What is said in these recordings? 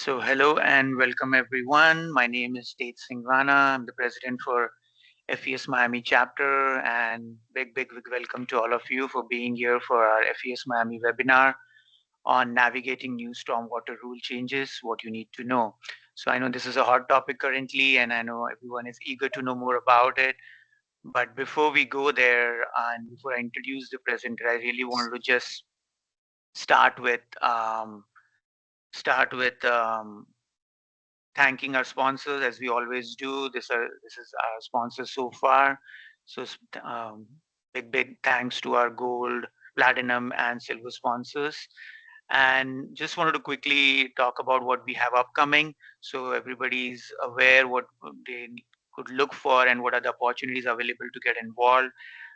Hello and welcome everyone. My name is Tate Singhvana. I'm the president for FES Miami chapter, and big welcome to all of you for being here for our FES Miami webinar on navigating new stormwater rule changes, what you need to know. So I know this is a hot topic currently, and I know everyone is eager to know more about it. But before we go there, and before I introduce the presenter, I really wanted to just start with um, start with thanking our sponsors as we always do. This is our sponsors so far. So big thanks to our gold, platinum, and silver sponsors. And just wanted to quickly talk about what we have upcoming, so everybody's aware what they could look for and what are the opportunities available to get involved.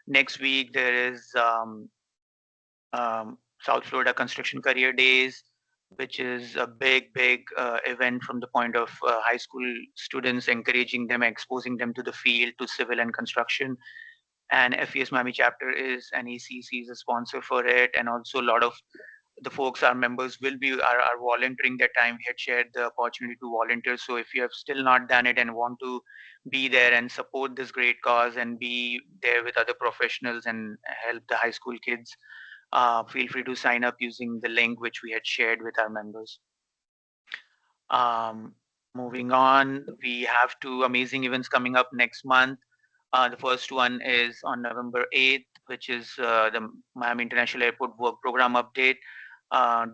Next week there is South Florida Construction Career Days, which is a big event from the point of high school students, encouraging them, exposing them to the field, to civil and construction. And FES Miami chapter is an ACC is a sponsor for it, and also a lot of the folks, our members, will be are volunteering their time. We had shared the opportunity to volunteer. So if you have still not done it and want to be there and support this great cause and be there with other professionals and help the high school kids, feel free to sign up using the link which we had shared with our members. Um, Moving on, we have two amazing events coming up next month. The first one is on November 8th, which is the Miami International Airport Work Program Update.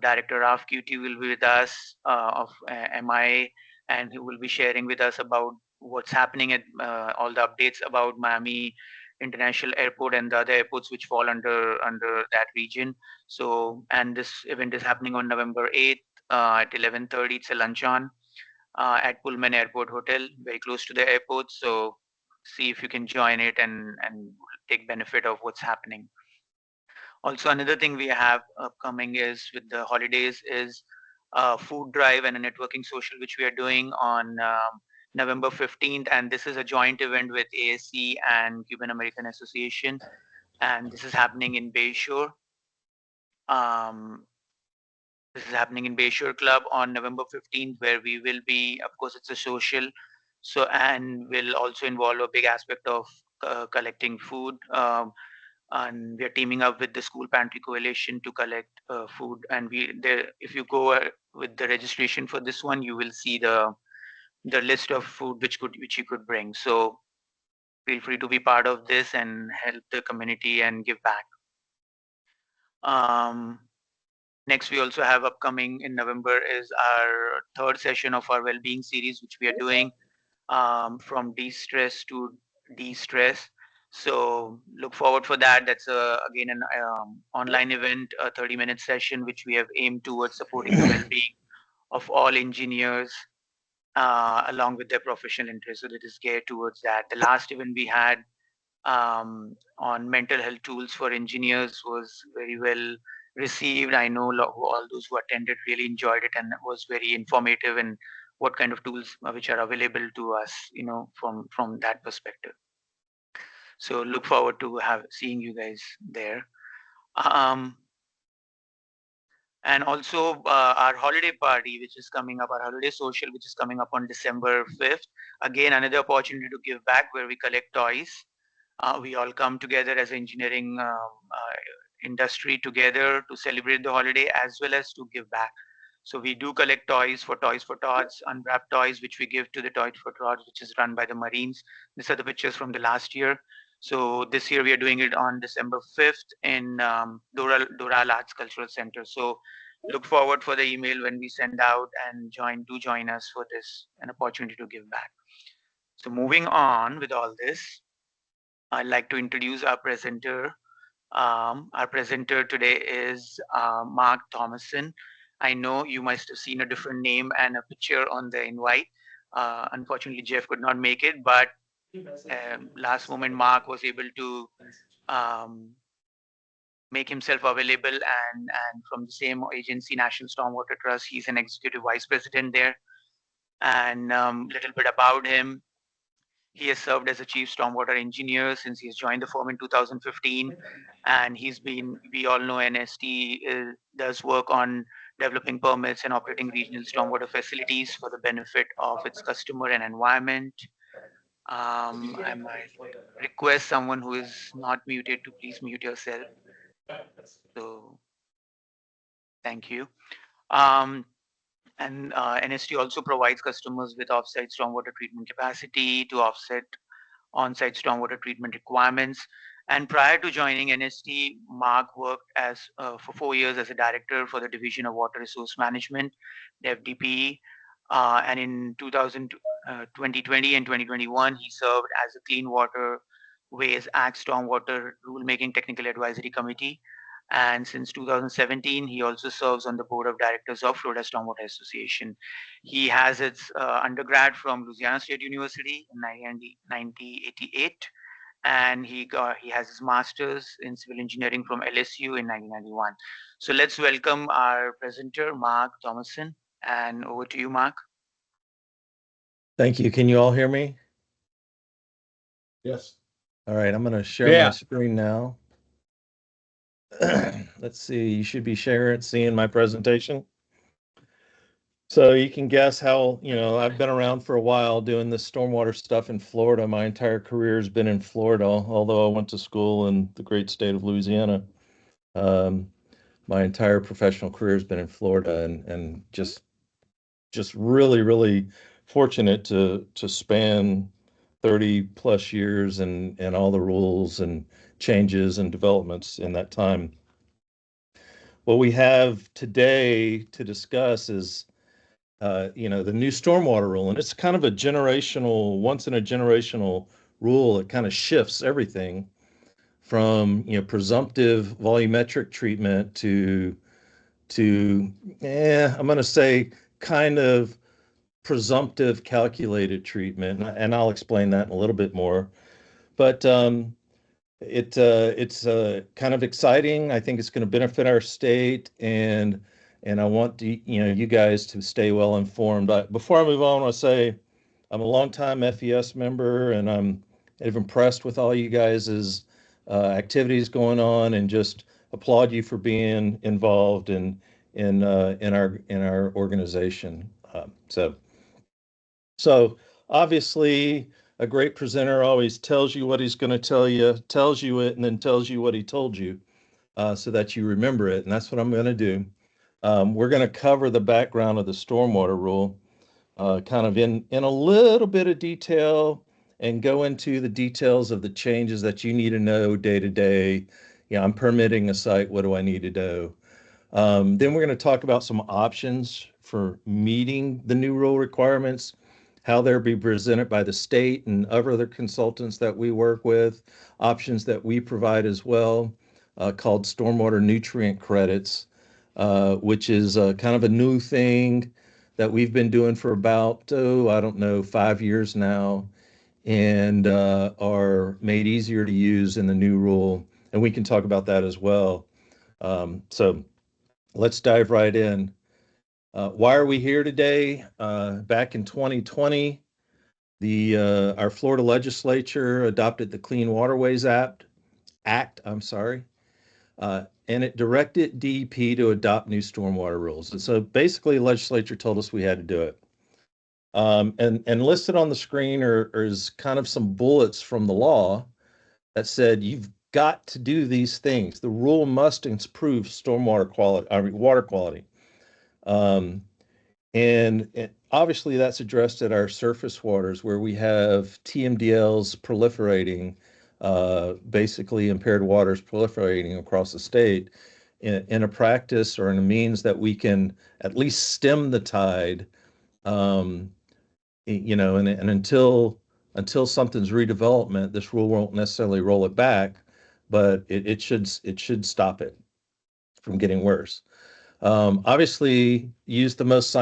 Director Raf QT will be with us of MIA, and he will be sharing with us about what's happening at all the updates about Miami International Airport and the other airports which fall under that region. So, and this event is happening on November 8th at 11:30. It's a luncheon at Pullman Airport Hotel, very close to the airport. So see if you can join it and take benefit of what's happening. Also, another thing we have upcoming is with the holidays is a food drive and a networking social, which we are doing on November 15th. And this is a joint event with ASC and Cuban American Association. And this is happening in Bayshore. Um, this is happening in Bayshore Club on November 15th, where we will be, of course, it's a social. So, and will also involve a big aspect of collecting food. And we are teaming up with the School Pantry Coalition to collect food. And we there, if you go with the registration for this one, you will see the list of food which you could bring. So feel free to be part of this and help the community and give back. Um, Next, we also have upcoming in November is our third session of our well-being series, which we are doing from de-stress to de-stress. So look forward for that. That's again an online event, a 30-minute session, which we have aimed towards supporting the well-being of all engineers along with their professional interests. So that is geared towards that. The last event we had on mental health tools for engineers was very well received. I know all those who attended really enjoyed it, and it was very informative and what kind of tools which are available to us, from that perspective. So look forward to have seeing you guys there. Um, and also our holiday party, which is coming up, our holiday social, which is coming up on December 5th. Again, another opportunity to give back where we collect toys. We all come together as engineering industry together to celebrate the holiday as well as to give back. So we do collect Toys for Tots, unwrapped toys, which we give to the Toys for Tots, which is run by the Marines. These are the pictures from the last year. So this year we are doing it on December 5th in Doral Arts Cultural Center. So look forward for the email when we send out, and join us for this, an opportunity to give back. So moving on with all this, I'd like to introduce our presenter. Our presenter today is Mark Thomasson. I know you must have seen a different name and a picture on the invite. Unfortunately, Jeff could not make it, but last moment, Mark was able to um, make himself available, and from the same agency, National Stormwater Trust, he's an executive vice president there. And little bit about him. He has served as a chief stormwater engineer since he has joined the firm in 2015, and we all know NST does work on developing permits and operating regional stormwater facilities for the benefit of its customer and environment. I might request someone who is not muted to please mute yourself. So thank you. Um, and NST also provides customers with offsite stormwater treatment capacity to offset on-site stormwater treatment requirements. And prior to joining NST, Mark worked as for 4 years as a director for the Division of Water Resource Management, the FDPE. And in 2020 and 2021, he served as a Clean Water Ways Act Stormwater Rulemaking Technical Advisory Committee. And since 2017, he also serves on the board of directors of Florida Stormwater Association. He has its undergrad from Louisiana State University in 1988, and he has his master's in civil engineering from LSU in 1991. So let's welcome our presenter, Mark Thomasson, and over to you, Mark. Thank you. Can you all hear me? Yes. All right, I'm going to share my screen now. Let's see, you should be seeing my presentation. So you can guess how, I've been around for a while doing this stormwater stuff in Florida. My entire career has been in Florida, although I went to school in the great state of Louisiana. My entire professional career has been in Florida, and just really, really fortunate to span 30 plus years and all the rules and changes and developments in that time. What we have today to discuss is, the new stormwater rule, and it's kind of a once in a generational rule. It kind of shifts everything from, presumptive volumetric treatment to I'm going to say kind of presumptive calculated treatment, and I'll explain that in a little bit more. But it's kind of exciting. I think it's going to benefit our state, and I want you guys to stay well informed. But before I move on, I want to say I'm a longtime FES member, and I'm impressed with all you guys' activities going on, and just applaud you for being involved in our organization. So obviously, a great presenter always tells you what he's going to tell you, tells you it, and then tells you what he told you, so that you remember it. And that's what I'm going to do. We're going to cover the background of the Stormwater Rule, kind of in a little bit of detail, and go into the details of the changes that you need to know day to day. I'm permitting a site. What do I need to do? Then we're going to talk about some options for meeting the new rule requirements, how they'll be presented by the state and other consultants that we work with, options that we provide as well, called stormwater nutrient credits, which is kind of a new thing that we've been doing for about, 5 years now, and are made easier to use in the new rule. And we can talk about that as well. So let's dive right in. Why are we here today? Back in 2020, our Florida legislature adopted the Clean Waterways Act, and it directed DEP to adopt new stormwater rules. And so basically, the legislature told us we had to do it. And listed on the screen is kind of some bullets from the law that said you've got to do these things. The rule must improve water quality. And obviously that's addressed at our surface waters, where we have TMDLs proliferating, basically impaired waters proliferating across the state, in a practice or in a means that we can at least stem the tide, and until something's redevelopment, this rule won't necessarily roll it back, but it should stop it from getting worse. Obviously, use the most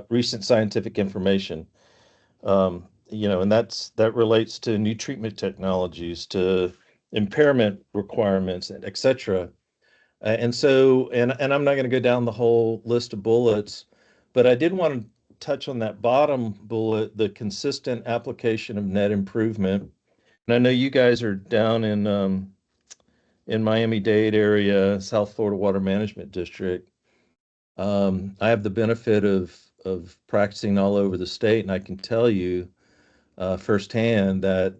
recent scientific information, and that relates to new treatment technologies, to impairment requirements, and et cetera. And I'm not going to go down the whole list of bullets, but I did want to touch on that bottom bullet, the consistent application of net improvement. And I know you guys are down in Miami-Dade area, South Florida Water Management District. I have the benefit of practicing all over the state, and I can tell you firsthand that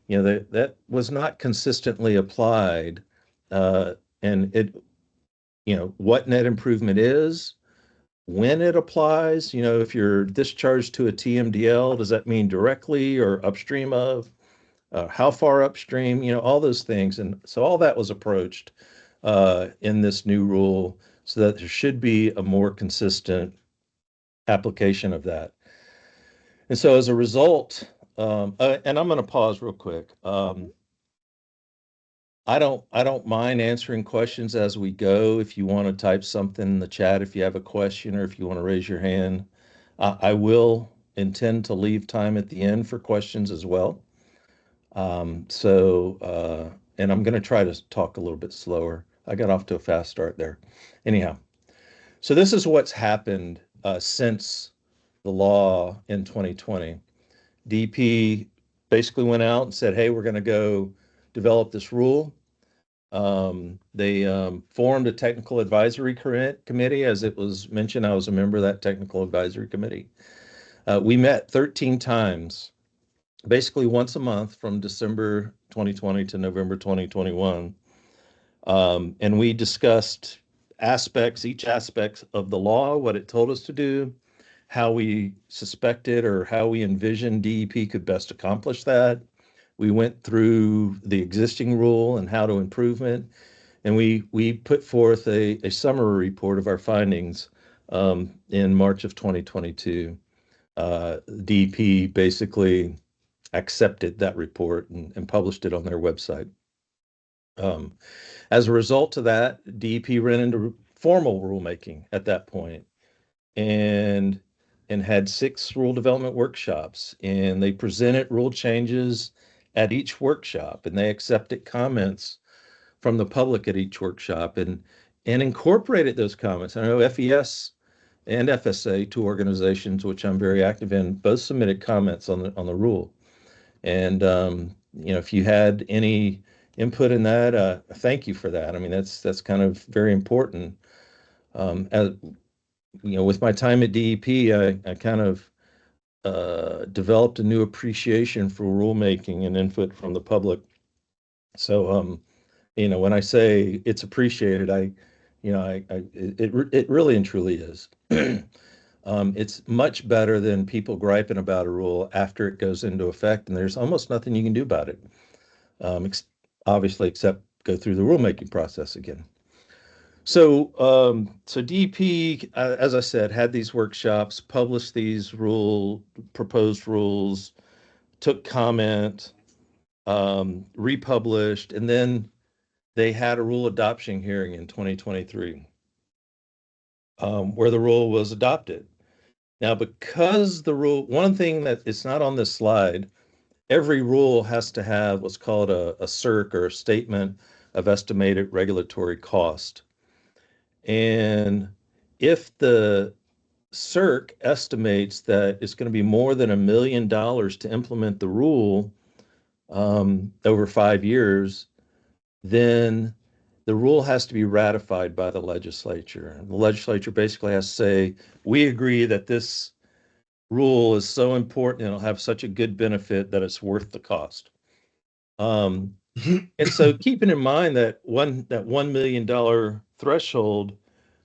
that was not consistently applied, and what net improvement is, when it applies. If you're discharged to a TMDL, does that mean directly or upstream of? How far upstream? All those things, and so all that was approached in this new rule, so that there should be a more consistent application of that. And so as a result, and I'm going to pause real quick. I don't mind answering questions as we go. If you want to type something in the chat, if you have a question, or if you want to raise your hand, I will intend to leave time at the end for questions as well. And I'm going to try to talk a little bit slower. I got off to a fast start there. Anyhow, so this is what's happened since the law in 2020. DP basically went out and said, hey, we're going to go develop this rule. They formed a technical advisory committee. As it was mentioned, I was a member of that technical advisory committee. We met 13 times, basically once a month from December 2020 to November 2021. And we discussed each aspect of the law, what it told us to do, how we suspected or how we envisioned DEP could best accomplish that. We went through the existing rule and how to improve it. And we put forth a summary report of our findings in March of 2022. DEP basically accepted that report and published it on their website. As a result of that, DEP ran into formal rulemaking at that point, and had 6 rule development workshops, and they presented rule changes at each workshop, and they accepted comments from the public at each workshop, and incorporated those comments. I know FES and FSA, 2 organizations which I'm very active in, both submitted comments on the rule. And if you had any input in that, thank you for that. I mean, that's kind of very important. As with my time at DEP, I kind of developed a new appreciation for rulemaking and input from the public. So, when I say it's appreciated, it really and truly is. It's much better than people griping about a rule after it goes into effect, and there's almost nothing you can do about it, obviously, except go through the rulemaking process again. So DEP, as I said, had these workshops, published these proposed rules, took comment, republished, and then they had a rule adoption hearing in 2023, where the rule was adopted. Now, because the rule, one thing that it's not on this slide, every rule has to have what's called a CERC, or a Statement of Estimated Regulatory Cost. And if the CERC estimates that it's going to be more than $1 million to implement the rule over 5 years, then the rule has to be ratified by the legislature. And the legislature basically has to say, we agree that this rule is so important and it'll have such a good benefit that it's worth the cost. And so keeping in mind that $1 million threshold,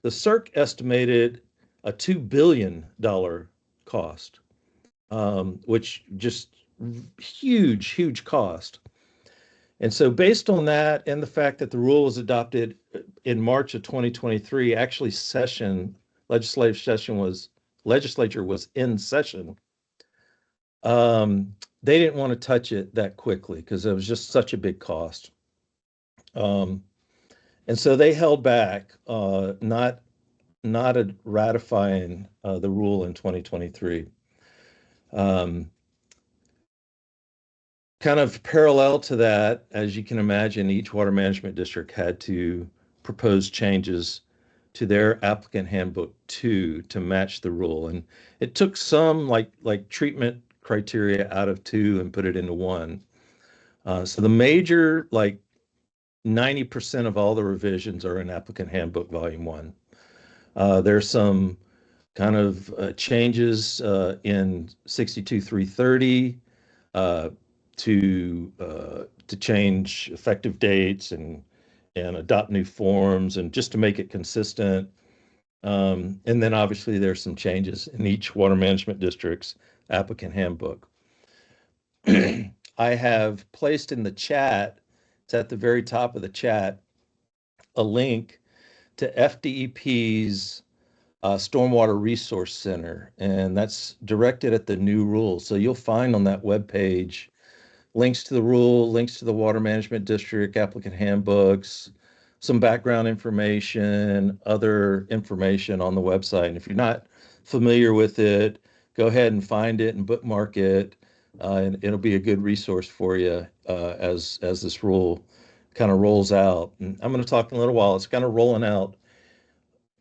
the CERC estimated a $2 billion cost, which just huge cost. And so based on that, and the fact that the rule was adopted in March of 2023, actually legislature was in session, they didn't want to touch it that quickly because it was just such a big cost. And so they held back, not ratifying the rule in 2023. Kind of parallel to that, as you can imagine, each water management district had to propose changes to their applicant handbook 2 to match the rule. And it took some like treatment criteria out of 2 and put it into 1. So the major, 90% of all the revisions are in applicant handbook volume 1. There's some kind of changes in 62330 to change effective dates and adopt new forms and just to make it consistent. And then obviously there's some changes in each water management district's applicant handbook. I have placed in the chat, it's at the very top of the chat, a link to FDEP's Stormwater Resource Center, and that's directed at the new rule. So you'll find on that webpage links to the rule, links to the water management district applicant handbooks, some background information, other information on the website. And if you're not familiar with it, go ahead and find it and bookmark it. And it'll be a good resource for you as this rule kind of rolls out. And I'm going to talk in a little while. It's kind of rolling out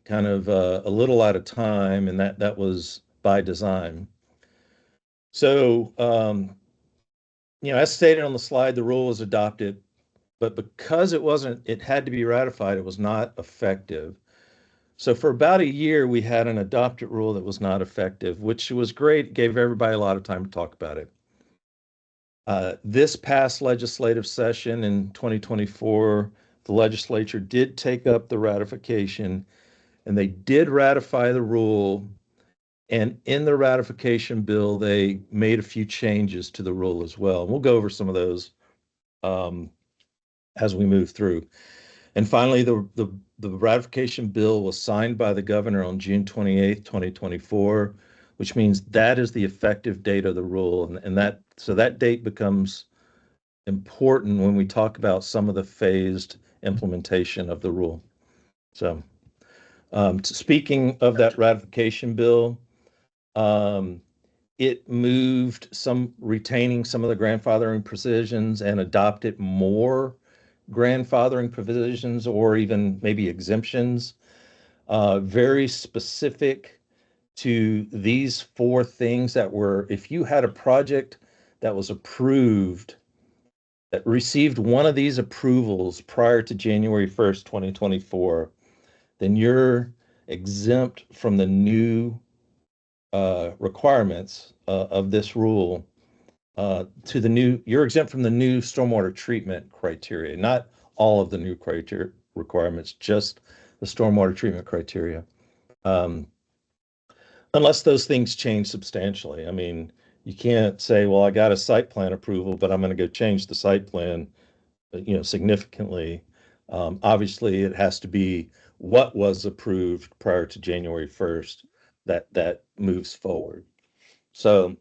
kind of a little at a time, and that was by design. So, as stated on the slide, the rule was adopted, but because it had to be ratified, it was not effective. So for about a year, we had an adopted rule that was not effective, which was great. It gave everybody a lot of time to talk about it. This past legislative session in 2024, the legislature did take up the ratification, and they did ratify the rule. And in the ratification bill, they made a few changes to the rule as well. And we'll go over some of those as we move through. And finally, the ratification bill was signed by the governor on June 28th, 2024, which means that is the effective date of the rule. And that date becomes important when we talk about some of the phased implementation of the rule. So speaking of that ratification bill, it moved retaining some of the grandfathering provisions and adopted more grandfathering provisions or even maybe exemptions, very specific to these four things that were, if you had a project that was approved, that received one of these approvals prior to January 1st, 2024, then you're exempt from the new requirements of this rule you're exempt from the new stormwater treatment criteria, not all of the new criteria requirements, just the stormwater treatment criteria. Unless those things change substantially. I mean, you can't say, well, I got a site plan approval, but I'm going to go change the site plan, significantly. Obviously, it has to be what was approved prior to January 1st that moves forward. So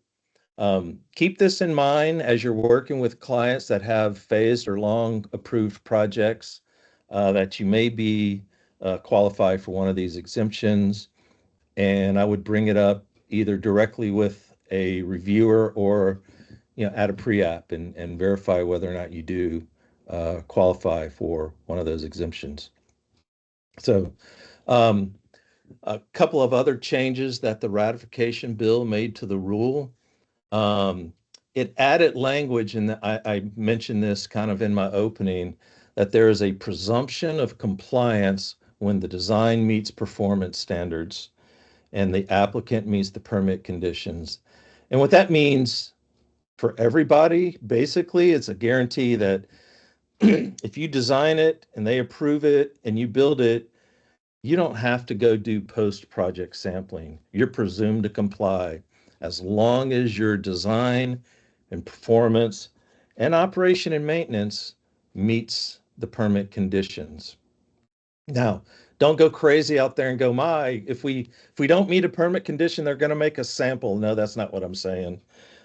keep this in mind as you're working with clients that have phased or long approved projects, that you may be qualified for one of these exemptions. And I would bring it up either directly with a reviewer or at a pre-app and verify whether or not you do qualify for one of those exemptions. So a couple of other changes that the ratification bill made to the rule. It added language, and I mentioned this kind of in my opening, that there is a presumption of compliance when the design meets performance standards and the applicant meets the permit conditions. And what that means for everybody, basically, it's a guarantee that if you design it and they approve it and you build it, you don't have to go do post-project sampling. You're presumed to comply as long as your design and performance and operation and maintenance meets the permit conditions. Now, don't go crazy out there and go, if we don't meet a permit condition, they're going to make a sample. No, that's not what I'm saying.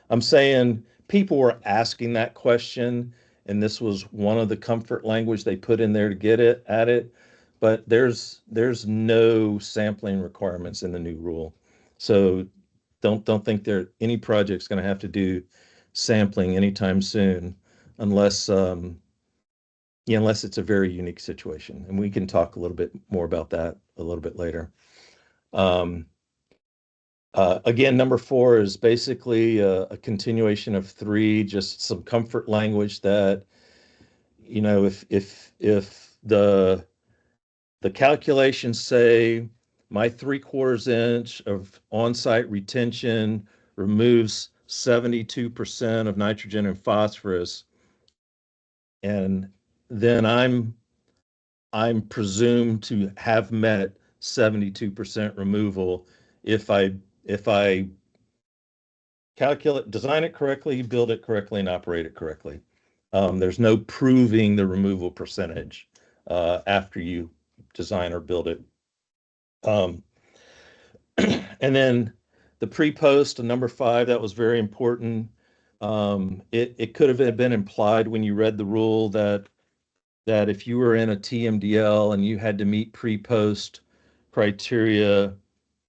I'm saying people were asking that question, and this was one of the comfort language they put in there to get at it. But there's no sampling requirements in the new rule. So don't think any project's going to have to do sampling anytime soon, unless unless it's a very unique situation. And we can talk a little bit more about that a little bit later. Again, number 4 is basically a continuation of 3, just some comfort language that, if the calculations say my 3/4 inch of on-site retention removes 72% of nitrogen and phosphorus, and then I'm presumed to have met 72% removal if I design it correctly, build it correctly, and operate it correctly. There's no proving the removal percentage after you design or build it. And then the pre-post, number 5, that was very important. It could have been implied when you read the rule that if you were in a TMDL and you had to meet pre-post criteria,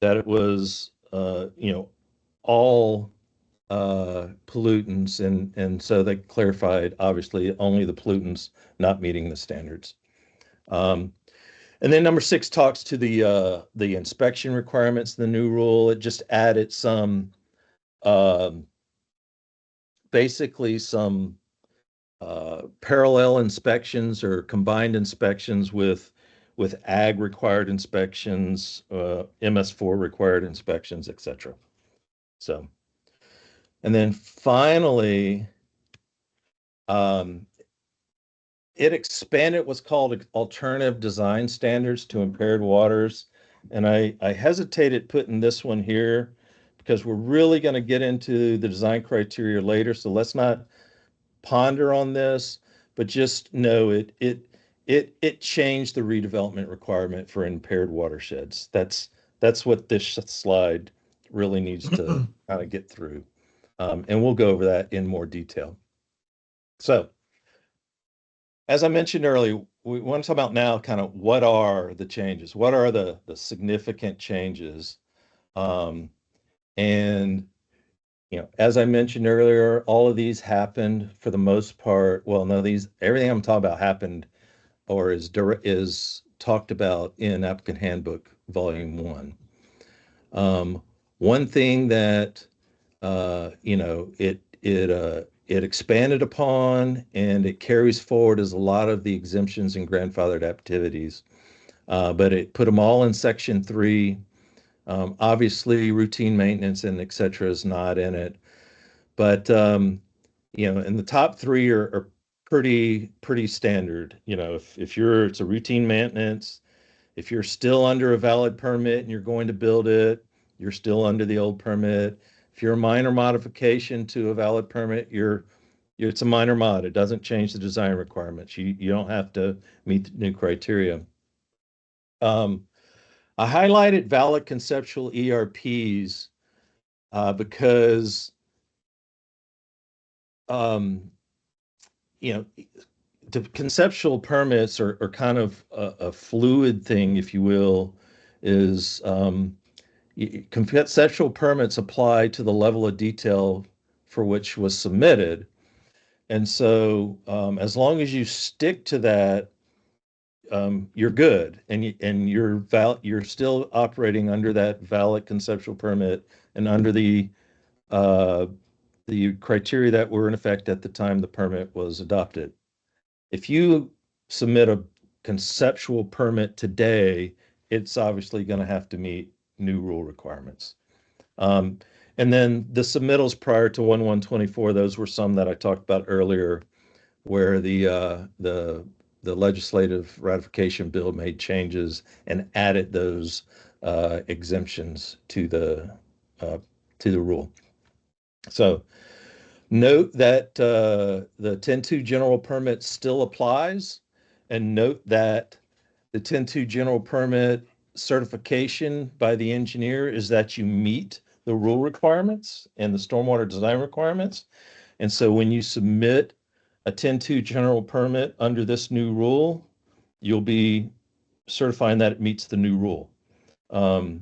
that it was all pollutants, and so they clarified obviously only the pollutants not meeting the standards. And then number 6 talks to the inspection requirements, the new rule. It just added some basically some parallel inspections or combined inspections with ag required inspections, MS4 required inspections, etc. So, and then finally, it expanded what's called alternative design standards to impaired waters. And I hesitated putting this one here because we're really going to get into the design criteria later. So let's not ponder on this, but just know it changed the redevelopment requirement for impaired watersheds. That's what this slide really needs to kind of get through. And we'll go over that in more detail. So, as I mentioned earlier, we want to talk about now kind of what are the changes? What are the significant changes? And as I mentioned earlier, all of these happened for the most part. Well, no, everything I'm talking about happened or is talked about in Applicant Handbook Volume 1. One thing that it expanded upon and it carries forward is a lot of the exemptions and grandfathered activities, but it put them all in Section 3. Obviously, routine maintenance and et cetera is not in it. But and the top 3 are pretty standard. If it's a routine maintenance, if you're still under a valid permit and you're going to build it, you're still under the old permit. If you're a minor modification to a valid permit, it's a minor mod. It doesn't change the design requirements. You don't have to meet the new criteria. I highlighted valid conceptual ERPs because the conceptual permits are kind of a fluid thing, if you will. Is conceptual permits apply to the level of detail for which was submitted, and so as long as you stick to that, you're good, and you're still operating under that valid conceptual permit and under the criteria that were in effect at the time the permit was adopted. If you submit a conceptual permit today, it's obviously going to have to meet new rule requirements. And then the submittals prior to 1/1/24, those were some that I talked about earlier, where the legislative ratification bill made changes and added those exemptions to the rule. So note that the 10.2 general permit still applies, and note that the 10.2 general permit certification by the engineer is that you meet the rule requirements and the stormwater design requirements. And so when you submit a 10.2 general permit under this new rule, you'll be certifying that it meets the new rule.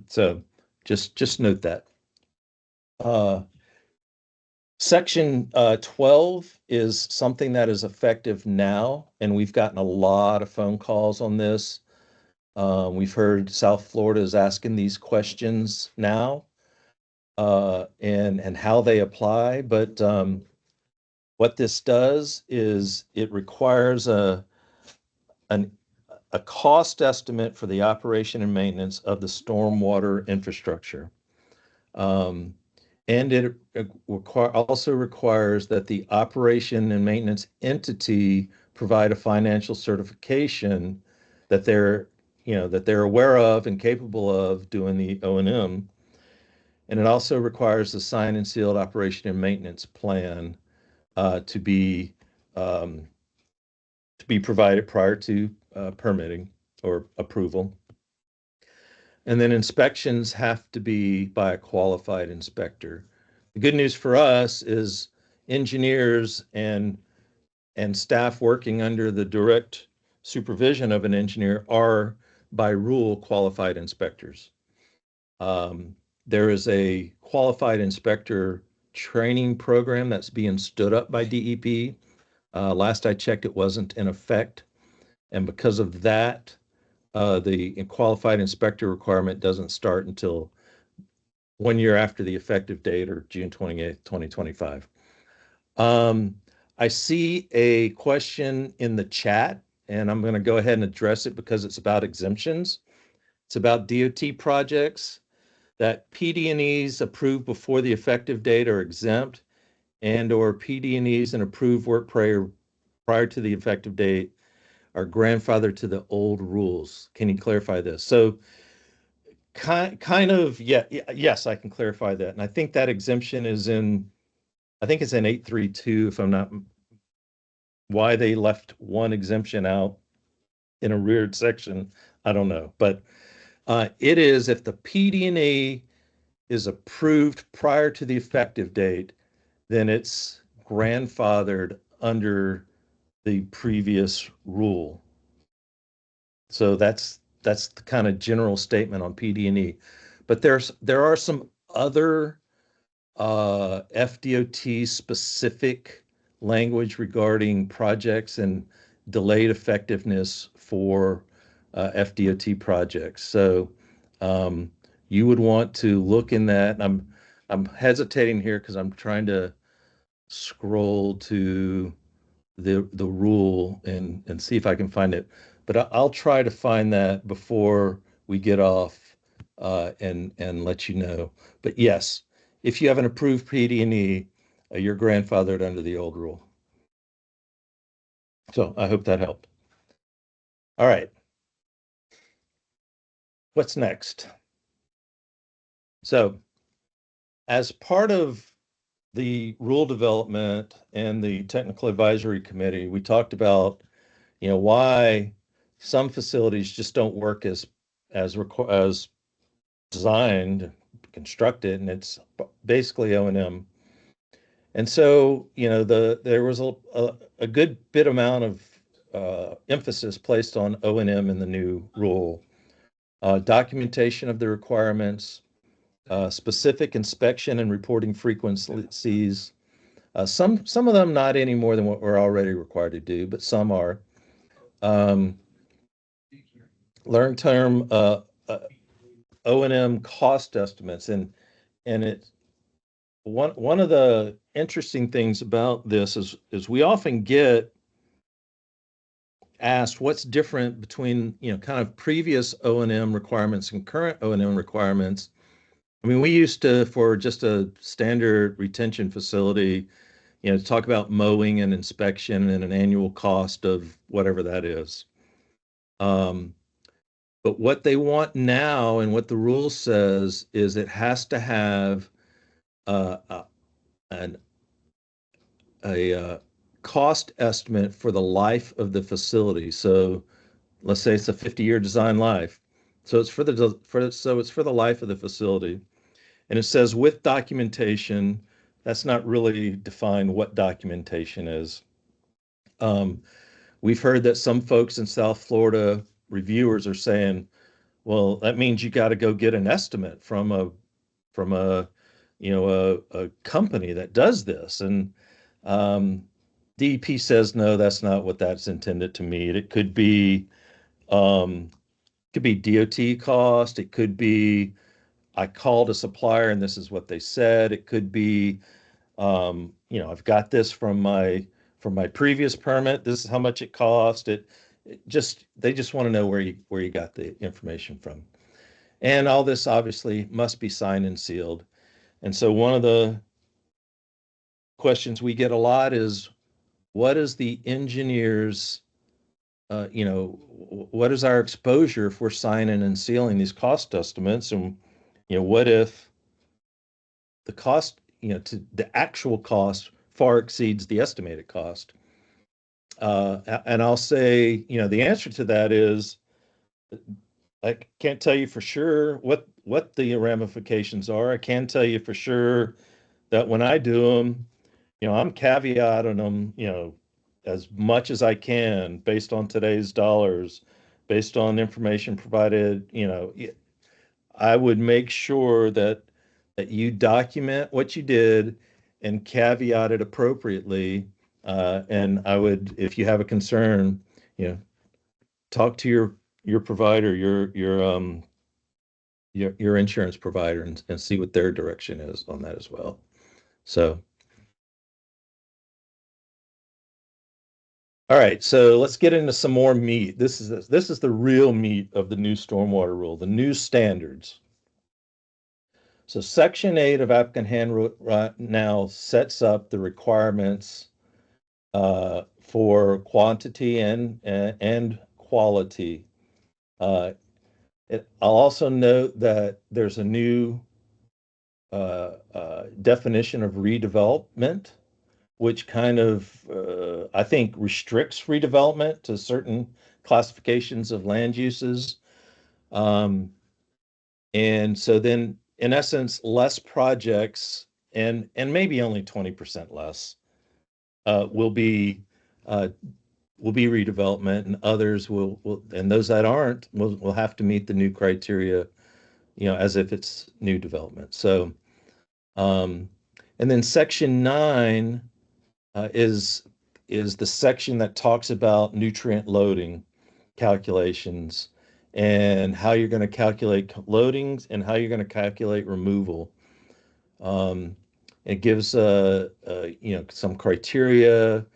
So just note that. Section 12 is something that is effective now, and we've gotten a lot of phone calls on this. We've heard South Florida is asking these questions now, and how they apply. But what this does is it requires a a cost estimate for the operation and maintenance of the stormwater infrastructure. And it also requires that the operation and maintenance entity provide a financial certification that they're aware of and capable of doing the O&M. And it also requires a signed and sealed operation and maintenance plan to be provided prior to permitting or approval. And then inspections have to be by a qualified inspector. The good news for us is engineers and staff working under the direct supervision of an engineer are by rule qualified inspectors. There is a qualified inspector training program that's being stood up by DEP. Last I checked, it wasn't in effect. And because of that, the qualified inspector requirement doesn't start until 1 year after the effective date, or June 28th, 2025. I see a question in the chat, and I'm going to go ahead and address it because it's about exemptions. It's about DOT projects that PD&Es approved before the effective date are exempt, and or PD&Es and approved work prior to the effective date are grandfathered to the old rules. Can you clarify this? So yes, I can clarify that. And I think that exemption is I think it's in 832, if I'm not, why they left one exemption out in a weird section, I don't know. But it is if the PD&E is approved prior to the effective date, then it's grandfathered under the previous rule. So that's the kind of general statement on PD&E. But there are some other FDOT specific language regarding projects and delayed effectiveness for FDOT projects. So you would want to look in that. I'm hesitating here because I'm trying to scroll to the rule and see if I can find it. But I'll try to find that before we get off and let you know. But yes, if you have an approved PD&E, you're grandfathered under the old rule. So I hope that helped. All right. What's next? So as part of the rule development and the technical advisory committee, we talked about, why some facilities just don't work as designed, constructed, and it's basically O&M. And so, there was a good bit amount of emphasis placed on O&M in the new rule. Documentation of the requirements, specific inspection and reporting frequencies. Some of them not any more than what we're already required to do, but some are. Long-term O&M cost estimates, and it one of the interesting things about this is we often get asked what's different between kind of previous O&M requirements and current O&M requirements. I mean, we used to, for just a standard retention facility, talk about mowing and inspection and an annual cost of whatever that is. But what they want now and what the rule says is it has to have a cost estimate for the life of the facility. So let's say it's a 50-year design life. So it's for the life of the facility. And it says with documentation. That's not really defined what documentation is. We've heard that some folks in South Florida, reviewers, are saying, well, that means you got to go get an estimate from a company that does this. And DEP says, no, that's not what that's intended to mean. It could be DOT cost. It could be, I called a supplier and this is what they said. It could be, I've got this from my previous permit. This is how much it cost. they just want to know where you got the information from. And all this obviously must be signed and sealed. And so one of the questions we get a lot is, what is the engineer's, what is our exposure if we're signing and sealing these cost estimates? And, what if the cost, to the actual cost far exceeds the estimated cost? And I'll say, the answer to that is, I can't tell you for sure what the ramifications are. I can tell you for sure that when I do them, I'm caveating them, as much as I can based on today's dollars, based on information provided. I would make sure that you document what you did and caveat it appropriately. And I would, if you have a concern, talk to your provider, your insurance provider, and see what their direction is on that as well. So, all right, so let's get into some more meat. This is the real meat of the new stormwater rule, the new standards. So Section 8 of applicant handbook right now sets up the requirements for quantity and quality. I'll also note that there's a new definition of redevelopment, which kind of, I think, restricts redevelopment to certain classifications of land uses. And so then, in essence, less projects, and maybe only 20% less, will be redevelopment, and others will, and those that aren't will have to meet the new criteria, as if it's new development. So, and then Section 9 is the section that talks about nutrient loading calculations and how you're going to calculate loadings and how you're going to calculate removal. It gives some criteria,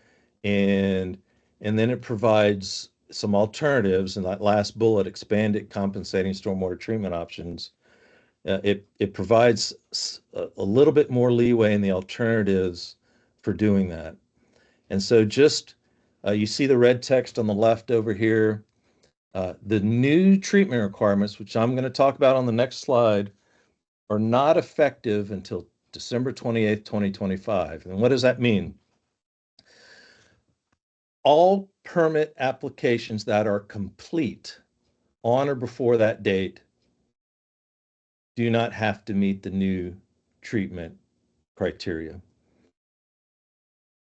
and then it provides some alternatives. And that last bullet, expanded compensating stormwater treatment options. It provides a little bit more leeway in the alternatives for doing that. And so just you see the red text on the left over here. The new treatment requirements, which I'm going to talk about on the next slide, are not effective until December 28th, 2025. And what does that mean? All permit applications that are complete on or before that date do not have to meet the new treatment criteria.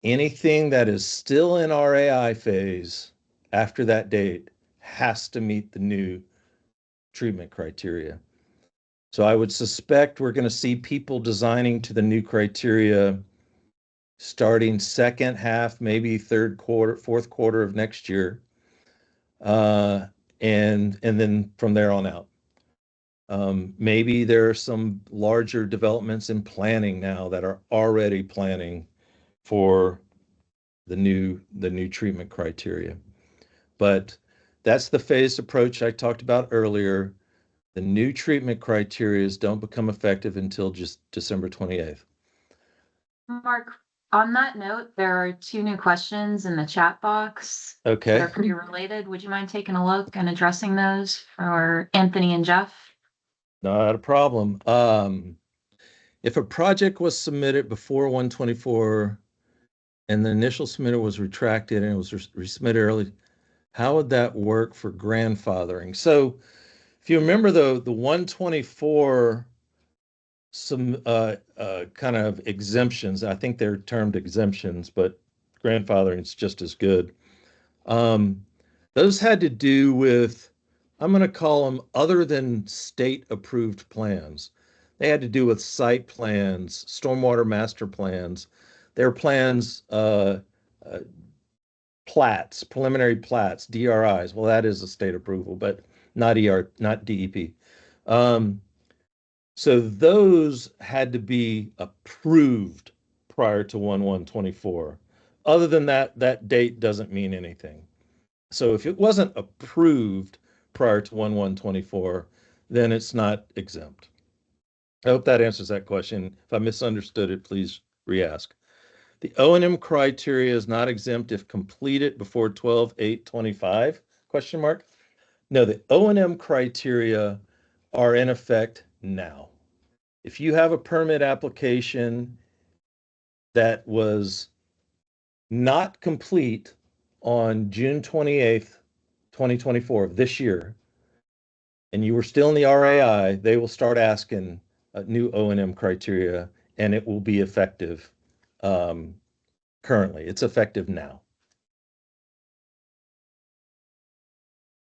Anything that is still in RAI phase after that date has to meet the new treatment criteria. So I would suspect we're going to see people designing to the new criteria starting second half, maybe third quarter, fourth quarter of next year, and then from there on out. Maybe there are some larger developments in planning now that are already planning for the new treatment criteria. But that's the phased approach I talked about earlier. The new treatment criteria don't become effective until just December 28th. Mark, on that note, there are two new questions in the chat box. Okay. They're pretty related. Would you mind taking a look and addressing those for Anthony and Jeff? Not a problem. If a project was submitted before 124 and the initial submitter was retracted and it was resubmitted early, how would that work for grandfathering? So if you remember the 124, some kind of exemptions, I think they're termed exemptions, but grandfathering is just as good. Those had to do with, I'm going to call them other than state approved plans. They had to do with site plans, stormwater master plans. Their plans, plats, preliminary plats, DRIs. Well, that is a state approval, but not DEP. So those had to be approved prior to 1/1/24. Other than that, that date doesn't mean anything. So if it wasn't approved prior to 1/1/24, then it's not exempt. I hope that answers that question. If I misunderstood it, please re-ask. The O&M criteria is not exempt if completed before 12/8/25? Question mark. No, the O&M criteria are in effect now. If you have a permit application that was not complete on June 28th, 2024 of this year, and you were still in the RAI, they will start asking new O&M criteria, and it will be effective currently. It's effective now.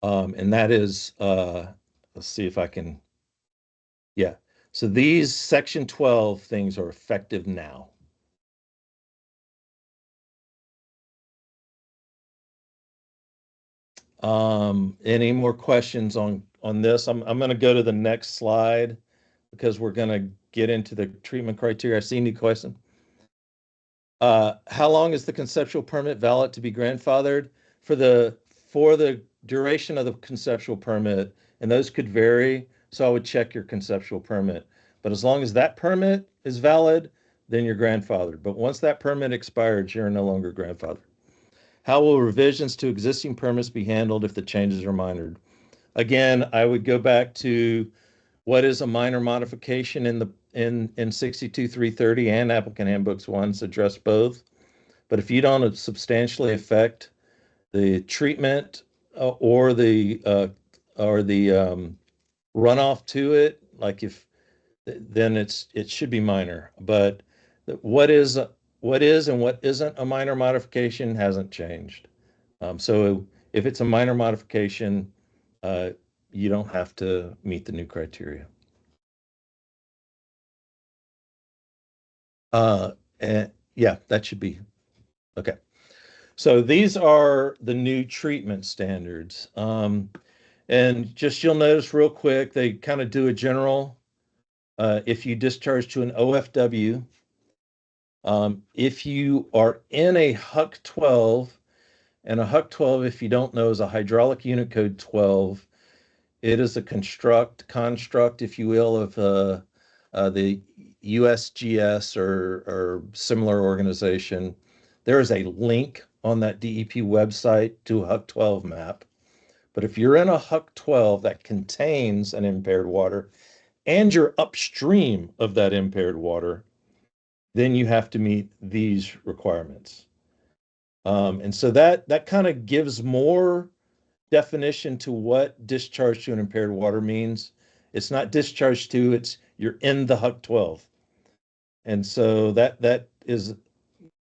And that is, let's see if I can, yeah. So these Section 12 things are effective now. Any more questions on this? I'm going to go to the next slide because we're going to get into the treatment criteria. I see any question. How long is the conceptual permit valid to be grandfathered? For the duration of the conceptual permit, and those could vary, so I would check your conceptual permit. But as long as that permit is valid, then you're grandfathered. But once that permit expires, you're no longer grandfathered. How will revisions to existing permits be handled if the changes are minored? Again, I would go back to what is a minor modification in 62.330 and applicant handbooks ones address both. But if you don't substantially affect the treatment or the runoff to it, like then it should be minor. But what is and what isn't a minor modification hasn't changed. So if it's a minor modification, you don't have to meet the new criteria. And yeah, that should be okay. So these are the new treatment standards. And just you'll notice real quick, they kind of do a general, if you discharge to an OFW, if you are in a HUC 12, and a HUC 12, if you don't know, is a hydraulic unit code 12. It is a construct, if you will, of the USGS or similar organization. There is a link on that DEP website to a HUC 12 map. But if you're in a HUC 12 that contains an impaired water and you're upstream of that impaired water, then you have to meet these requirements. And so that kind of gives more definition to what discharge to an impaired water means. It's not discharge to, it's you're in the HUC 12. And so that is,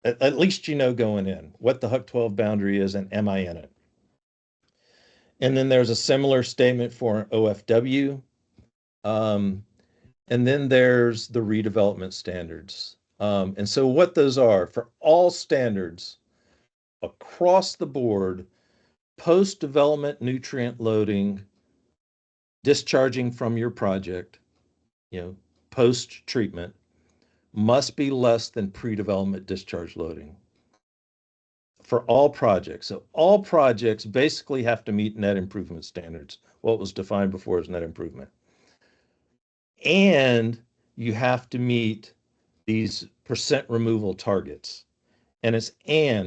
at least you know going in, what the HUC 12 boundary is and am I in it? And then there's a similar statement for an OFW. And then there's the redevelopment standards. And so what those are, for all standards across the board, post-development nutrient loading, discharging from your project, post-treatment, must be less than pre-development discharge loading for all projects. So all projects basically have to meet net improvement standards, what was defined before as net improvement. And you have to meet these percent removal targets. And it's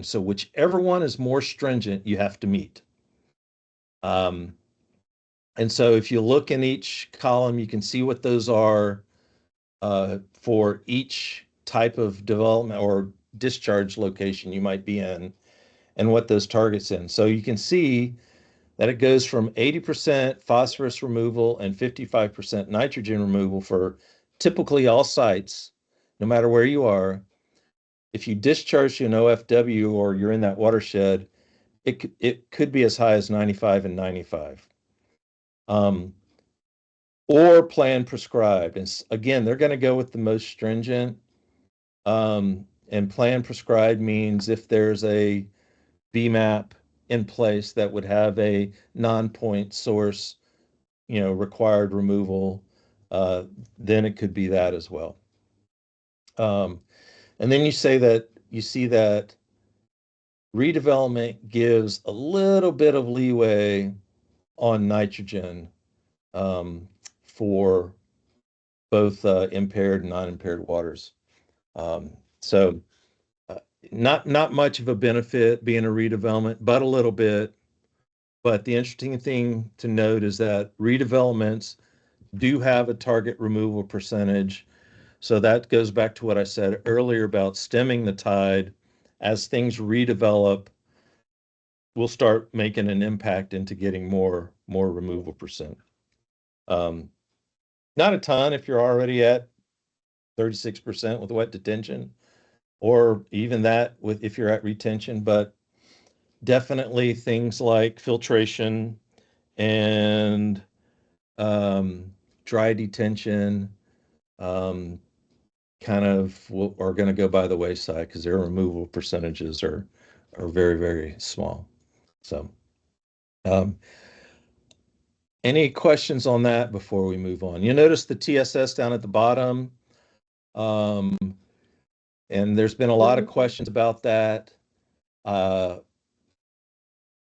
so whichever one is more stringent, you have to meet. And so if you look in each column, you can see what those are for each type of development or discharge location you might be in and what those targets in. So you can see that it goes from 80% phosphorus removal and 55% nitrogen removal for typically all sites, no matter where you are. If you discharge to an OFW or you're in that watershed, it could be as high as 95 and 95. Or plan prescribed. And again, they're going to go with the most stringent. And plan prescribed means if there's a BMAP in place that would have a non-point source, required removal, then it could be that as well. And then you see that redevelopment gives a little bit of leeway on nitrogen for both impaired and non-impaired waters. So not much of a benefit being a redevelopment, but a little bit. But the interesting thing to note is that redevelopments do have a target removal percentage. So that goes back to what I said earlier about stemming the tide. As things redevelop, we'll start making an impact into getting more removal percent. Not a ton if you're already at 36% with wet detention, or even that with if you're at retention, but definitely things like filtration and dry detention kind of are going to go by the wayside because their removal percentages are very, very small. So any questions on that before we move on? You notice the TSS down at the bottom, and there's been a lot of questions about that.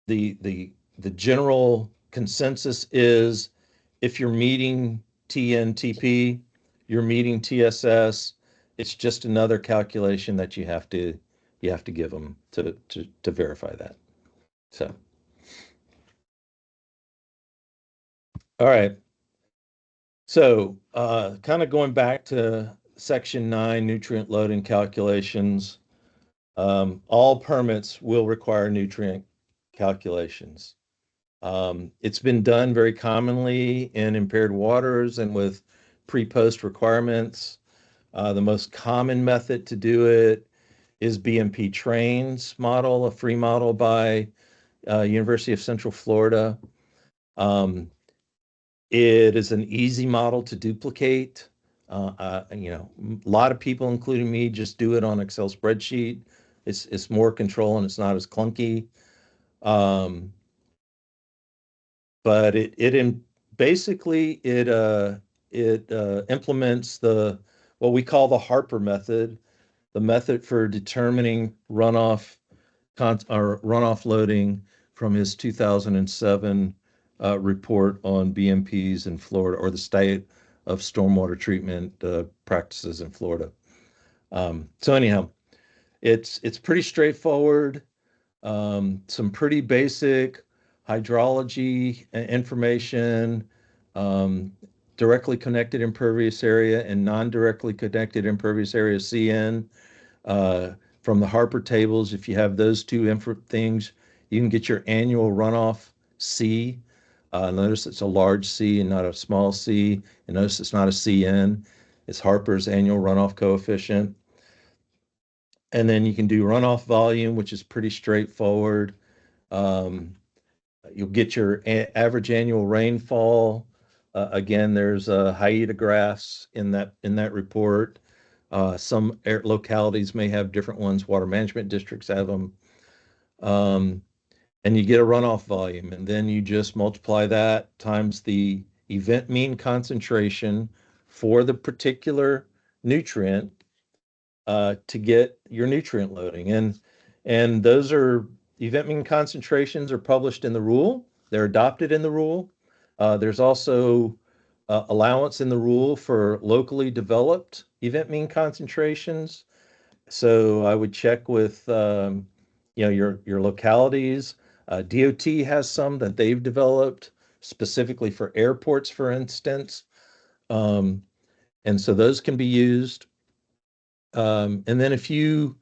The general consensus is if you're meeting TNTP, you're meeting TSS. It's just another calculation that you have to give them to verify that. So, all right. So, kind of going back to Section 9, nutrient loading calculations. All permits will require nutrient calculations. It's been done very commonly in impaired waters and with pre-post requirements. The most common method to do it is BMP Trains model, a free model by University of Central Florida. It is an easy model to duplicate. A lot of people, including me, just do it on Excel spreadsheet. It's more control and it's not as clunky. But basically it implements what we call the Harper method, the method for determining runoff loading from his 2007 report on BMPs in Florida, or the state of stormwater treatment practices in Florida. So anyhow, it's pretty straightforward. Some pretty basic hydrology information, directly connected impervious area and non-directly connected impervious area CN. From the Harper tables, if you have those two things, you can get your annual runoff C. Notice it's a large C and not a small c. And notice it's not a CN. It's Harper's annual runoff coefficient. And then you can do runoff volume, which is pretty straightforward. You'll get your average annual rainfall. Again, there's HIEDA graphs in that report. Some localities may have different ones. Water management districts have them. And you get a runoff volume, and then you just multiply that times the event mean concentration for the particular nutrient to get your nutrient loading. And those are event mean concentrations are published in the rule. They're adopted in the rule. There's also allowance in the rule for locally developed event mean concentrations. So I would check with your localities. DOT has some that they've developed specifically for airports, for instance. And so those can be used. And then if you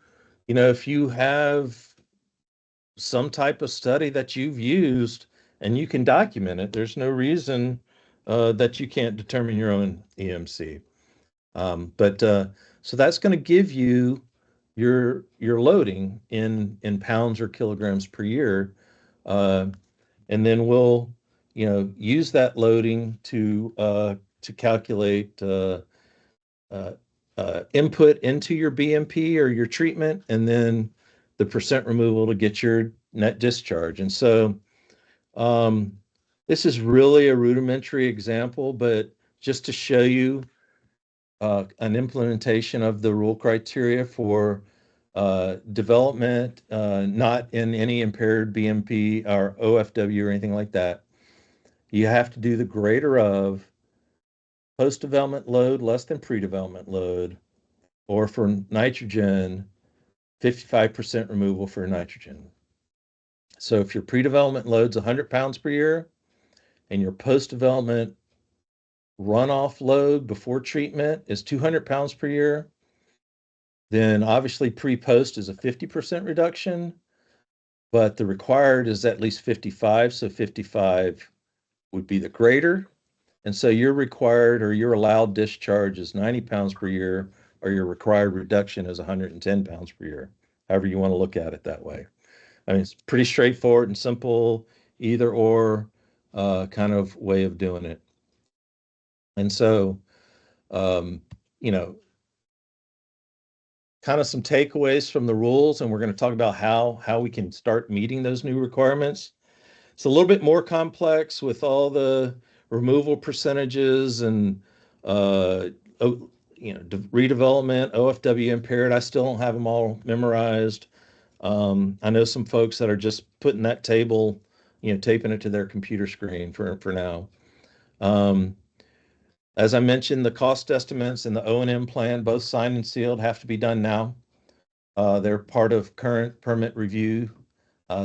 have some type of study that you've used and you can document it, there's no reason that you can't determine your own EMC. So that's going to give you your loading in pounds or kilograms per year. And then we'll, use that loading to calculate input into your BMP or your treatment, and then the percent removal to get your net discharge. And so this is really a rudimentary example, but just to show you an implementation of the rule criteria for development, not in any impaired BMP or OFW or anything like that. You have to do the greater of post-development load less than pre-development load, or for nitrogen, 55% removal for nitrogen. So if your pre-development load's 100 pounds per year and your post-development runoff load before treatment is 200 pounds per year, then obviously pre-post is a 50% reduction, but the required is at least 55, so 55 would be the greater. And so your required or your allowed discharge is 90 pounds per year, or your required reduction is 110 pounds per year, however you want to look at it that way. I mean, it's pretty straightforward and simple, either or kind of way of doing it. And so, you know, kind of some takeaways from the rules, and we're going to talk about how we can start meeting those new requirements. It's a little bit more complex with all the removal percentages and redevelopment, OFW impaired. I still don't have them all memorized. I know some folks that are just putting that table, taping it to their computer screen for now. As I mentioned, the cost estimates and the O&M plan, both signed and sealed, have to be done now. They're part of current permit review.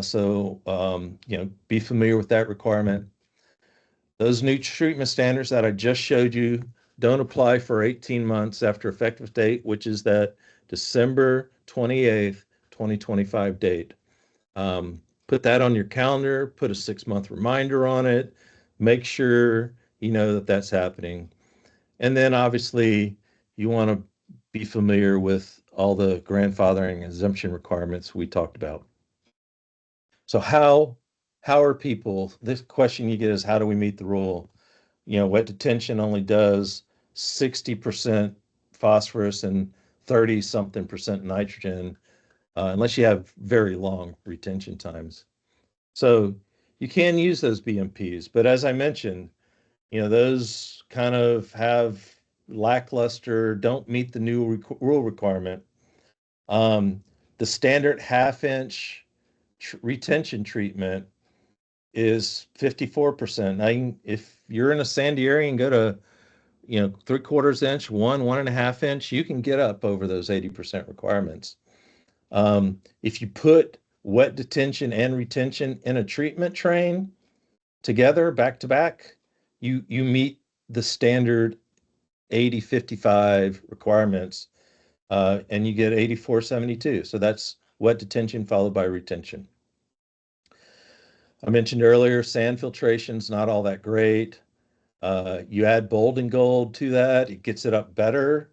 So be familiar with that requirement. Those new treatment standards that I just showed you don't apply for 18 months after effective date, which is that December 28th, 2025 date. Put that on your calendar, put a 6-month reminder on it, make sure you know that that's happening. And then obviously you want to be familiar with all the grandfathering exemption requirements we talked about. So how are people, this question you get is, how do we meet the rule? Wet detention only does 60% phosphorus and 30-something% nitrogen, unless you have very long retention times. So you can use those BMPs, but as I mentioned, those kind of have lackluster, don't meet the new rule requirement. The standard half-inch retention treatment is 54%. Now, if you're in a sandy area and go to 3/4 inch, 1.5 inch, you can get up over those 80% requirements. If you put wet detention and retention in a treatment train together, back to back, you meet the standard 80-55 requirements, and you get 84-72. So that's wet detention followed by retention. I mentioned earlier, sand filtration's not all that great. You add bold and gold to that, it gets it up better.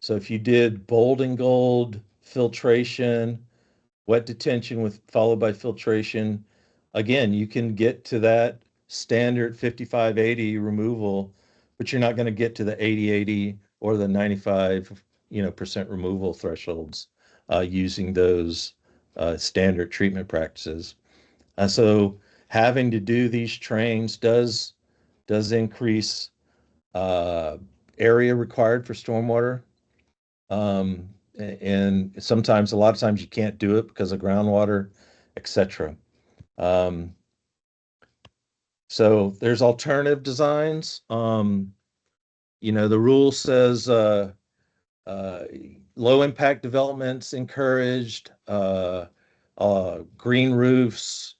So if you did bold and gold filtration, wet detention followed by filtration, again, you can get to that standard 55-80 removal, but you're not going to get to the 80-80 or the 95% removal thresholds using those standard treatment practices. So having to do these trains does increase area required for stormwater. And sometimes, a lot of times you can't do it because of groundwater, etc. So there's alternative designs. The rule says low impact developments encouraged, green roofs,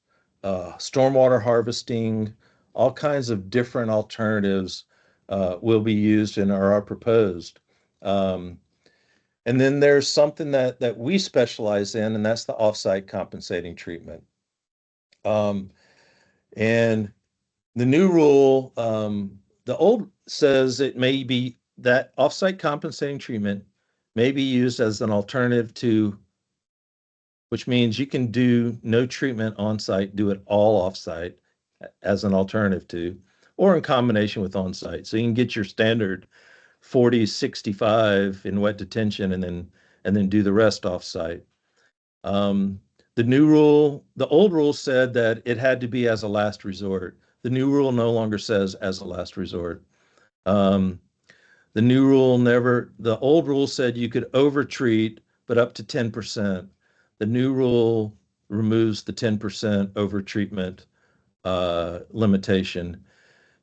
stormwater harvesting, all kinds of different alternatives will be used and are proposed. And then there's something that we specialize in, and that's the offsite compensating treatment. And the new rule, the old says it may be that offsite compensating treatment may be used as an alternative to, which means you can do no treatment on site, do it all offsite as an alternative to, or in combination with on site. So you can get your standard 40-65 in wet detention and then do the rest offsite. The new rule, the old rule said that it had to be as a last resort. The new rule no longer says as a last resort. The old rule said you could overtreat but up to 10%. The new rule removes the 10% over treatment limitation.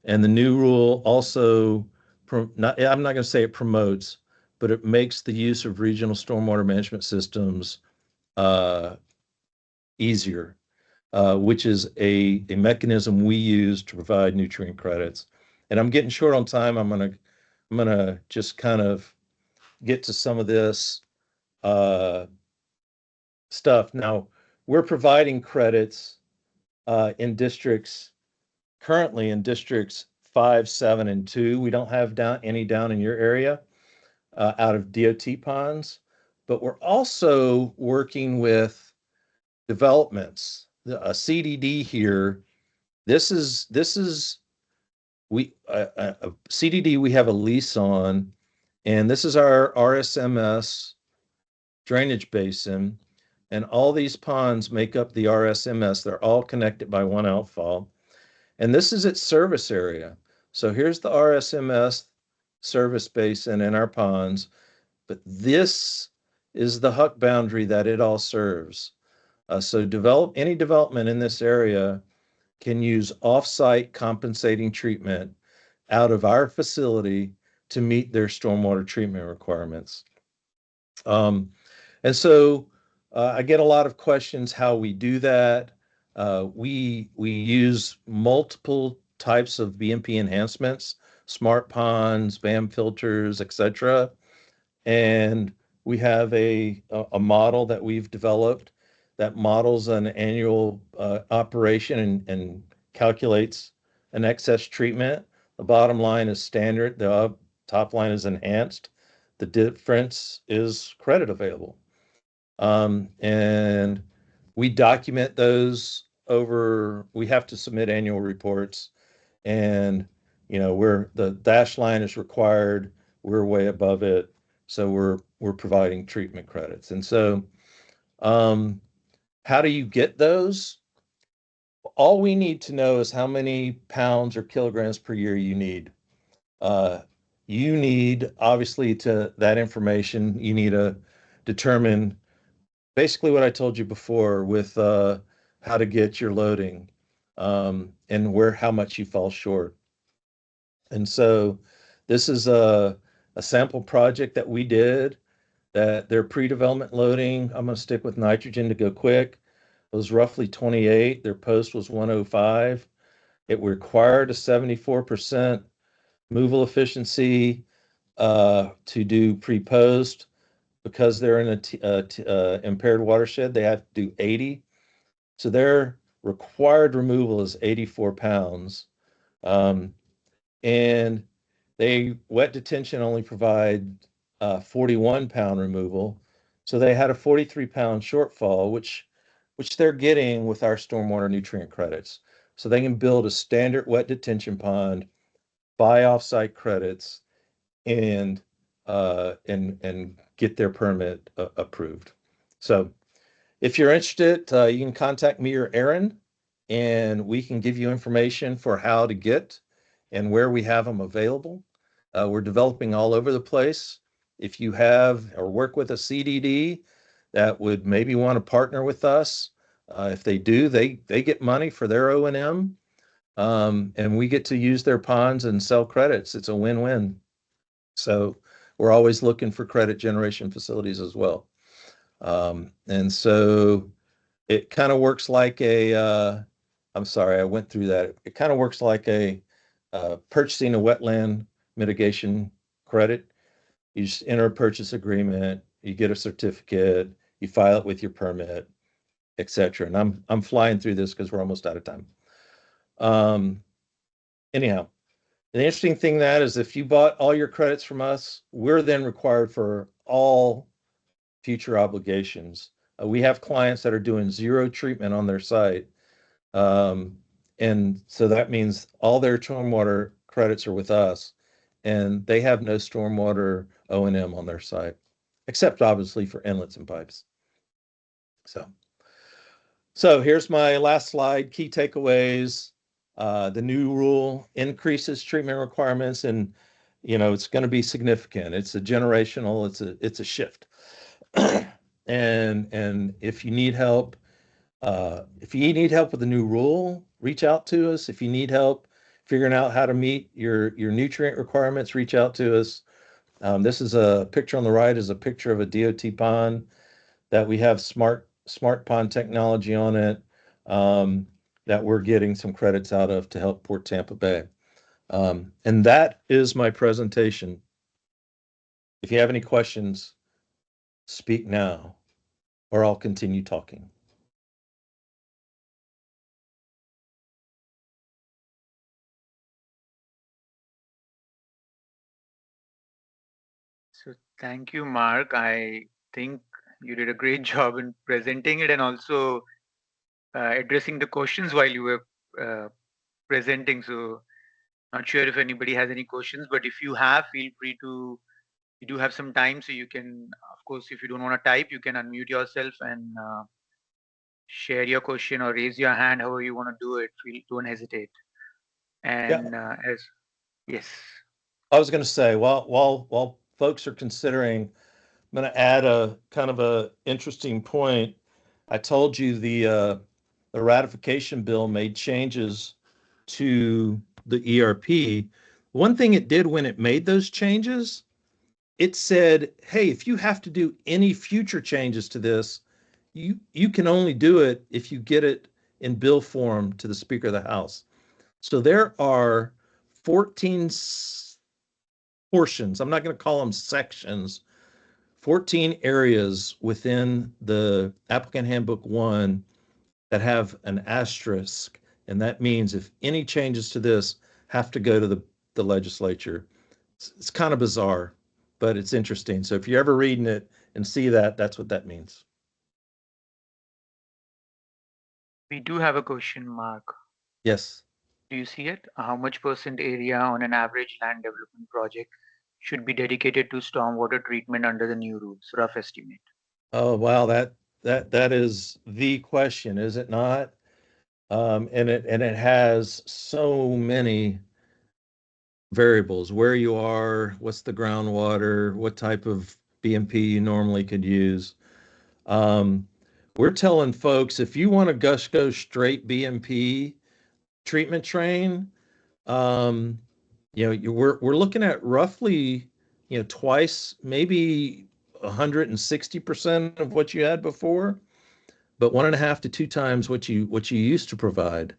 And the new rule also, I'm not going to say it promotes, but it makes the use of regional stormwater management systems easier, which is a mechanism we use to provide nutrient credits. And I'm getting short on time. I'm gonna just kind of get to some of this stuff. Now, we're providing credits in districts, currently in districts 5, 7, and 2. We don't have any down in your area out of DOT ponds, but we're also working with developments. A CDD here. This is CDD we have a lease on, and this is our RSMS drainage basin, and all these ponds make up the RSMS. They're all connected by one outfall, and this is its service area. So here's the RSMS service basin and our ponds, but this is the HUC boundary that it all serves. So any development in this area can use off-site compensating treatment out of our facility to meet their stormwater treatment requirements. And so I get a lot of questions how we do that. We use multiple types of BMP enhancements, smart ponds, BAM filters, etc. And we have a model that we've developed that models an annual operation and calculates an excess treatment. The bottom line is standard. The top line is enhanced. The difference is credit available. And we document those we have to submit annual reports, and the dash line is required. We're way above it. So we're providing treatment credits. And so how do you get those? All we need to know is how many pounds or kilograms per year you need. You need, obviously, that information, you need to determine basically what I told you before with how to get your loading and how much you fall short. And so this is a sample project that we did, that their pre-development loading, I'm going to stick with nitrogen to go quick, was roughly 28. Their post was 105. It required a 74% removal efficiency to do pre-post. Because they're in a impaired watershed, they have to do 80. So their required removal is 84 pounds. And wet detention only provide 41-pound removal. So they had a 43-pound shortfall, which they're getting with our stormwater nutrient credits. So they can build a standard wet detention pond, buy offsite credits, and get their permit approved. So if you're interested, you can contact me or Aaron, and we can give you information for how to get and where we have them available. We're developing all over the place. If you have or work with a CDD that would maybe want to partner with us, if they do, they get money for their O&M, and we get to use their ponds and sell credits. It's a win-win. So we're always looking for credit generation facilities as well. And so it kind of works like I'm sorry, I went through that. It kind of works like purchasing a wetland mitigation credit. You just enter a purchase agreement, you get a certificate, you file it with your permit, etc. And I'm flying through this because we're almost out of time. Anyhow, the interesting thing that is, if you bought all your credits from us, we're then required for all future obligations. We have clients that are doing zero treatment on their site. And so that means all their stormwater credits are with us, and they have no stormwater O&M on their site, except obviously for inlets and pipes. So here's my last slide, key takeaways. The new rule increases treatment requirements, and it's going to be significant. It's a generational, it's a shift. And if you need help, with a new rule, reach out to us. If you need help figuring out how to meet your nutrient requirements, reach out to us. This is a picture on the right is a picture of a DOT pond that we have smart pond technology on it, that we're getting some credits out of to help Port Tampa Bay. And that is my presentation. If you have any questions, speak now, or I'll continue talking. So thank you, Mark. I think you did a great job in presenting it and also addressing the questions while you were presenting. So not sure if anybody has any questions, but if you have, feel free to. You do have some time, so you can, of course, if you don't want to type, you can unmute yourself and share your question or raise your hand, however you want to do it. Don't hesitate. And as yes. I was going to say, while folks are considering, I'm going to add a kind of a interesting point. I told you the ratification bill made changes to the ERP. One thing it did when it made those changes, it said, hey, if you have to do any future changes to this, you can only do it if you get it in bill form to the Speaker of the House. So there are 14 portions, I'm not going to call them sections, 14 areas within the Applicant Handbook 1 that have an asterisk. And that means if any changes to this have to go to the legislature. It's kind of bizarre, but it's interesting. So if you're ever reading it and see that, that's what that means. We do have a question, Mark. Yes. Do you see it? How much % area on an average land development project should be dedicated to stormwater treatment under the new rules? Rough estimate. Oh, wow. That is the question, is it not? And it has so many variables: where you are, what's the groundwater, what type of BMP you normally could use. We're telling folks, if you want to go straight BMP treatment train, we're looking at roughly, twice, maybe 160% of what you had before, but 1.5 to 2 times what you used to provide.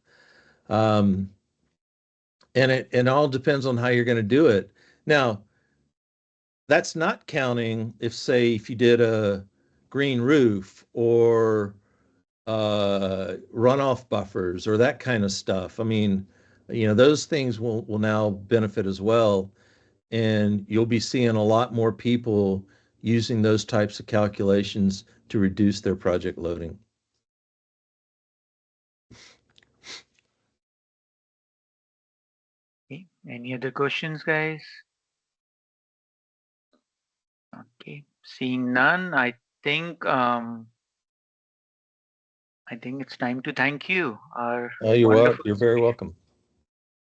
And it all depends on how you're going to do it. Now, that's not counting if you did a green roof or runoff buffers or that kind of stuff. I mean, those things will now benefit as well. And you'll be seeing a lot more people using those types of calculations to reduce their project loading. Okay. Any other questions, guys? Okay. Seeing none, I think it's time to thank you, our You're very welcome.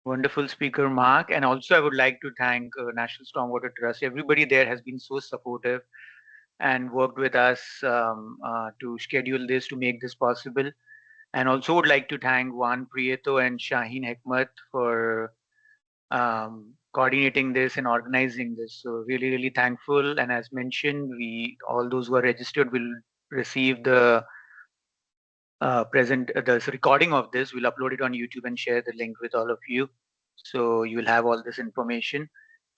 wonderful speaker, Mark. And also, I would like to thank National Stormwater Trust. Everybody there has been so supportive and worked with us to schedule this, to make this possible. And also would like to thank Juan Prieto and Shaheen Hekmat for coordinating this and organizing this. So really, really thankful. And as mentioned, all those who are registered will receive the the recording of this. We'll upload it on YouTube and share the link with all of you. So you will have all this information.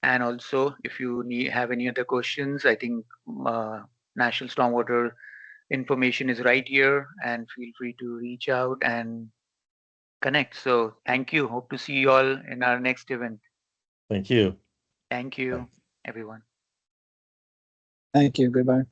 And also, if you have any other questions, I think National Stormwater information is right here, and feel free to reach out and connect. So thank you. Hope to see you all in our next event. Thank you. Thank you, Bye. everyone. Thank you. Goodbye.